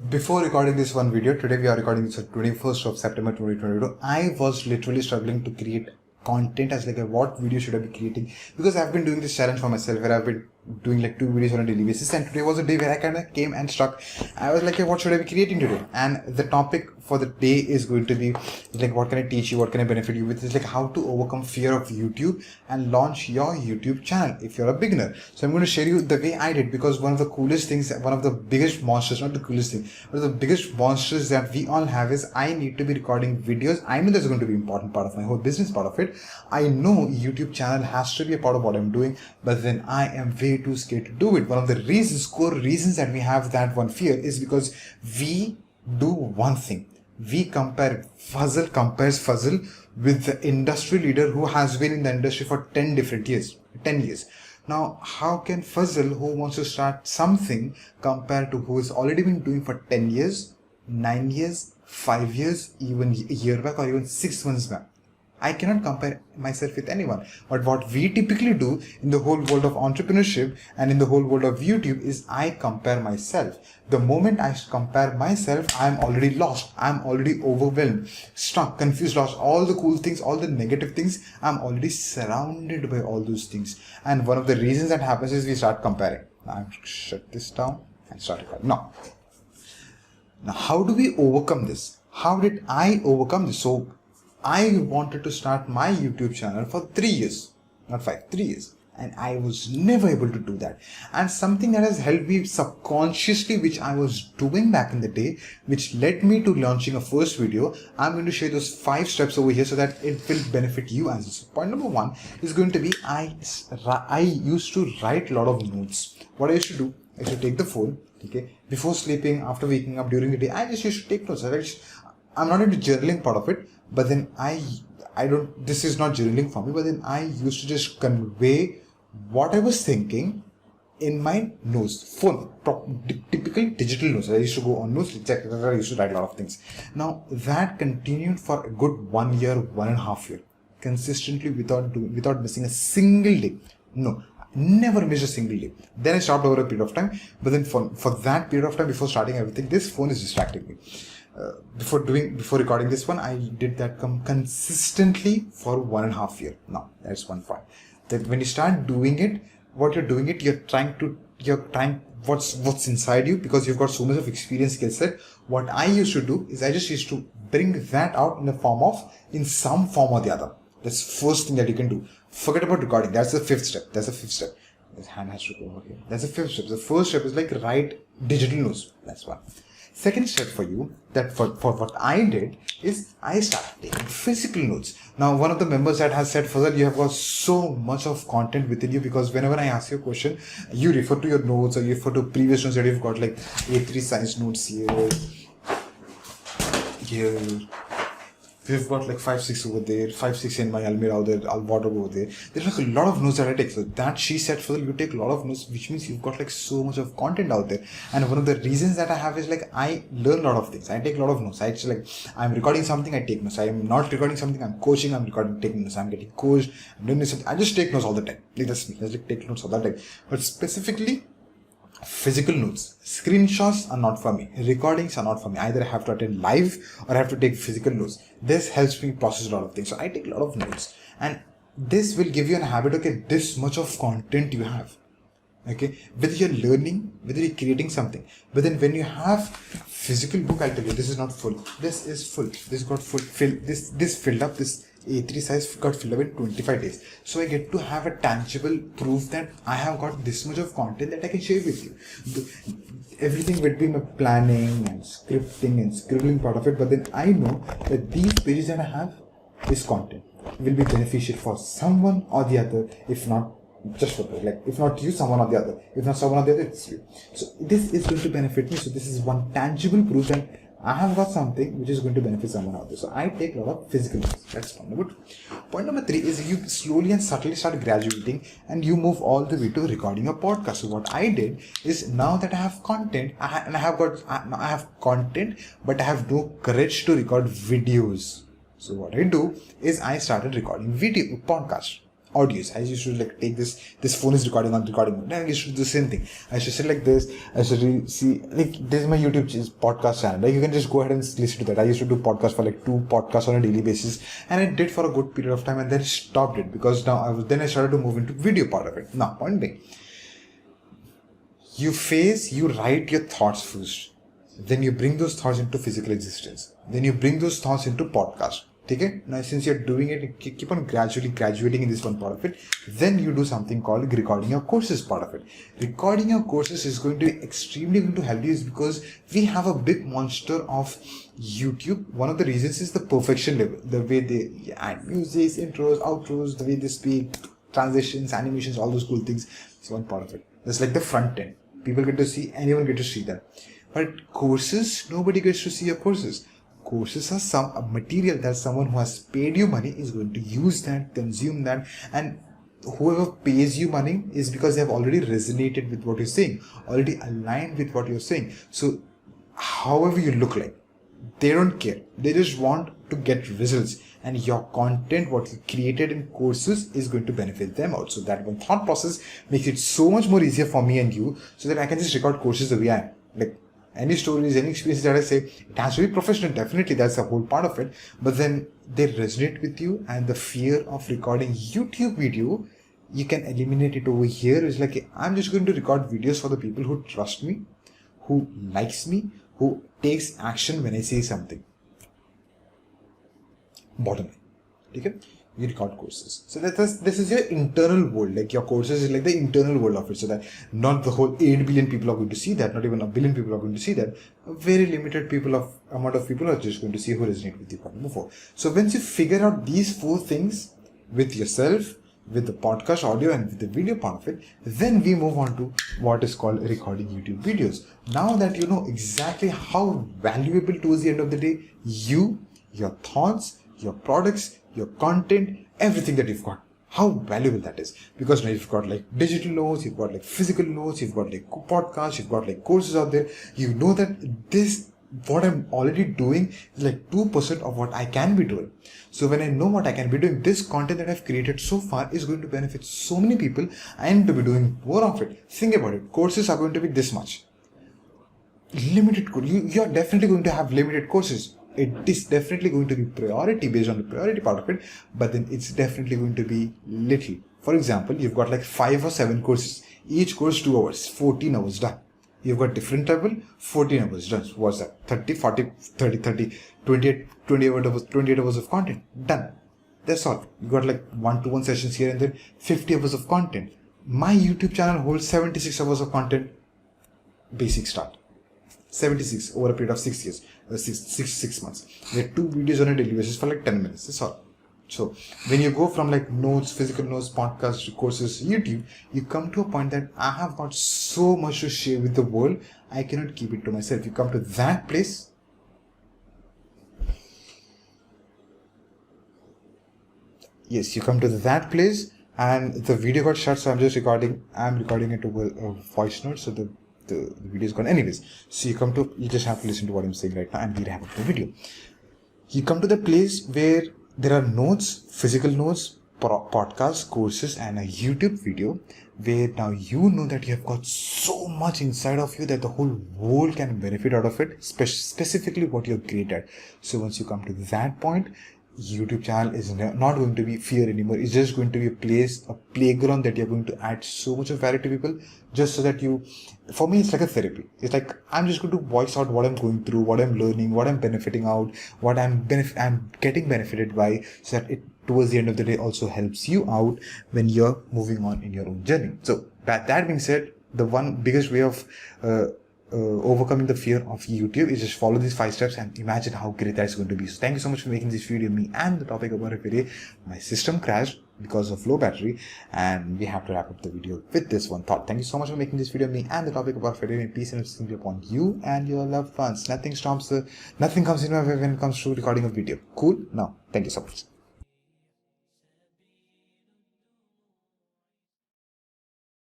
Before recording this one video, today we are recording this on 21st of September 2022. I was literally struggling to create content as like what video should I be creating, because I've been doing this challenge for myself where I've been doing like 2 videos on a daily basis, and today was a day where I kind of came and struck. I was like, hey, what should I be creating today? And the topic for the day is going to be like, what can I teach you, what can I benefit you with? It's like how to overcome fear of YouTube and launch your YouTube channel if you're a beginner. So I'm going to share you the way I did, because one of the coolest things, one of the biggest monsters, not the coolest thing, but the biggest monsters that we all have is I need to be recording videos. I know that's going to be an important part of my whole business part of it. I know YouTube channel has to be a part of what I'm doing, but then I am way too scared to do it. One of the core reasons that we have that one fear is because we do one thing. We compares Fuzzle with the industry leader who has been in the industry for 10 years. Now, how can Fuzzle, who wants to start something, compare to who has already been doing for 10 years, 9 years, 5 years, even a year back, or even 6 months back? I cannot compare myself with anyone. But what we typically do in the whole world of entrepreneurship and in the whole world of YouTube is I compare myself. The moment I compare myself, I'm already lost. I'm already overwhelmed, stuck, confused, lost. All the cool things, all the negative things, I'm already surrounded by all those things. And one of the reasons that happens is we start comparing. Now I'm going to shut this down and start recording. Now, how do we overcome this? How did I overcome this? So, I wanted to start my YouTube channel for 3 years, not 5, 3 years. And I was never able to do that. And something that has helped me subconsciously, which I was doing back in the day, which led me to launching a first video. I'm going to share those 5 steps over here so that it will benefit you as well. So point number 1 is going to be, I used to write a lot of notes. What I used to do, I used to take the phone, okay, before sleeping, after waking up, during the day, I just used to take notes. I'm not into journaling part of it, but then this is not journaling for me, but then I used to just convey what I was thinking in my notes, phone, typical digital notes. I used to go on notes, I used to write a lot of things. Now that continued for a good 1 year, 1.5 years, consistently without missing a single day. No, never missed a single day. Then I stopped over a period of time, but then for that period of time, before starting everything, this phone is distracting me. Before recording this one, I did that consistently for 1.5 years. Now that's one point. That when you start doing it, you're trying what's inside you, because you've got so much of experience, skill set. What I used to do is I just used to bring that out in some form or the other. That's first thing that you can do. Forget about recording. That's the fifth step. This hand has to go over here. That's the fifth step. The first step is like write digital notes. That's one. Second step for you, that for what I did, is I started taking physical notes. Now, one of the members that has said, Fazal, you have got so much of content within you, because whenever I ask you a question, you refer to your notes or you refer to previous notes that you've got, like A3 size notes here. We've got like 5, 6 over there, 5, 6 in my almirah over there, wardrobe over there. There's like a lot of notes that I take. So that she said, Fazal, you take a lot of notes, which means you've got like so much of content out there. And one of the reasons that I have is like, I learn a lot of things. I take a lot of notes. I just like, I'm recording something, I take notes. I am not recording something, I'm coaching, I'm taking notes. I'm getting coached, I'm doing this, I just take notes all the time. Like that's me. I just take notes all the time. But specifically, physical notes, screenshots are not for me, recordings are not for me. Either I have to attend live or I have to take physical notes. This helps me process a lot of things. So I take a lot of notes, and this will give you a habit. Okay, this much of content you have, okay, whether you're learning, whether you're creating something. But then when you have physical book, I'll tell you, this is not full, this is full, this got full, this filled up, this A3 size got filled up in 25 days. So I get to have a tangible proof that I have got this much of content that I can share with you. Everything will be my planning and scripting and scribbling part of it. But then I know that these pages that I have, this content will be beneficial for someone or the other. If not, just for like, if not you, someone or the other. If not someone or the other, it's you. So this is going to benefit me. So this is one tangible proof that I have got something which is going to benefit someone out there. So I take a lot of physical notes. That's point number 2. Point number 3 is you slowly and subtly start graduating and you move all the way to recording a podcast. So what I did is, now that I have content, I have content, but I have no courage to record videos. So what I do is I started recording video podcast. audios. I used to like take this phone is recording on recording. Then I used to do the same thing. I used to sit like this. I used to see like this is my YouTube podcast channel. Like you can just go ahead and listen to that. I used to do podcasts for like 2 podcasts on a daily basis, and I did for a good period of time, and then stopped it because now I started to move into video part of it. Now, point being, you write your thoughts first. Then you bring those thoughts into physical existence. Then you bring those thoughts into podcast. Okay? Now, since you're doing it, keep on gradually graduating in this one part of it. Then you do something called recording your courses part of it. Recording your courses is going to be extremely going to help you, is because we have a big monster of YouTube. One of the reasons is the perfection level. The way they add music, intros, outros, the way they speak, transitions, animations, all those cool things. It's one part of it. That's like the front end. People get to see, anyone get to see that. But courses, nobody gets to see your courses. Courses are some material that someone who has paid you money is going to use that, consume that, and whoever pays you money is because they have already resonated with what you're saying, already aligned with what you're saying. So, however you look like, they don't care. They just want to get results, and your content, what you created in courses, is going to benefit them out. So that one thought process makes it so much more easier for me and you, so that I can just record courses the way I am. Like any stories, any experiences that I say, it has to be professional. Definitely, that's the whole part of it. But then they resonate with you, and the fear of recording YouTube video, you can eliminate it over here. It's like, I'm just going to record videos for the people who trust me, who likes me, who takes action when I say something. Bottom line. Okay? You record courses. So this is your internal world. Like your courses is like the internal world of it. So that not the whole 8 billion people are going to see that. Not even a billion people are going to see that. A very limited amount of people are just going to see who resonate with you before. So once you figure out these 4 things with yourself, with the podcast audio and with the video part of it, then we move on to what is called recording YouTube videos. Now that you know exactly how valuable towards the end of the day, your thoughts, your products, your content, everything that you've got, how valuable that is. Because now you've got like digital notes, you've got like physical notes, you've got like podcasts, you've got like courses out there. You know that this, what I'm already doing is like 2% of what I can be doing. So when I know what I can be doing, this content that I've created so far is going to benefit so many people. I need to be doing more of it. Think about it. Courses are going to be this much. Limited, you're definitely going to have limited courses. It is definitely going to be priority based on the priority part of it, but then it's definitely going to be little. For example, you've got like 5 or 7 courses. Each course 2 hours, 14 hours done. You've got different level, 14 hours done. What's that? 30, 40, 30, 30, 28 hours of content done. That's all. You got like 1-to-1 sessions here and there, 50 hours of content. My YouTube channel holds 76 hours of content. Basic start. 76 over a period of 6 years, 6 months. There are 2 videos on a daily basis for like 10 minutes. That's all. So when you go from like notes, physical notes, podcasts, courses, YouTube, you come to a point that I have got so much to share with the world, I cannot keep it to myself. You come to that place. Yes, you come to that place and the video got shut, so I'm recording it over a voice note, so the video is gone anyways. So you just have to listen to what I'm saying right now and we'll have the video. You come to the place where there are notes, physical notes, podcasts, courses, and a YouTube video, where now you know that you have got so much inside of you that the whole world can benefit out of it, specifically what you're great at. So once you come to that point, YouTube channel is not going to be fear anymore. It's just going to be a place, a playground that you're going to add so much of value to people, just so that for me, it's like a therapy. It's like, I'm just going to voice out what I'm going through, what I'm learning, what I'm benefiting out, what I'm getting benefited by, so that it towards the end of the day also helps you out when you're moving on in your own journey. So that being said, the one biggest way of overcoming the fear of YouTube is just follow these 5 steps and imagine how great that's going to be. So thank you so much for making this video. Me and the topic about it today, my system crashed because of low battery, and we have to wrap up the video with this one thought. Thank you so much for making this video. Me and the topic about it. Peace and simply upon you and your loved ones. Nothing comes in my way when it comes to recording a video. Cool? No. Thank you so much.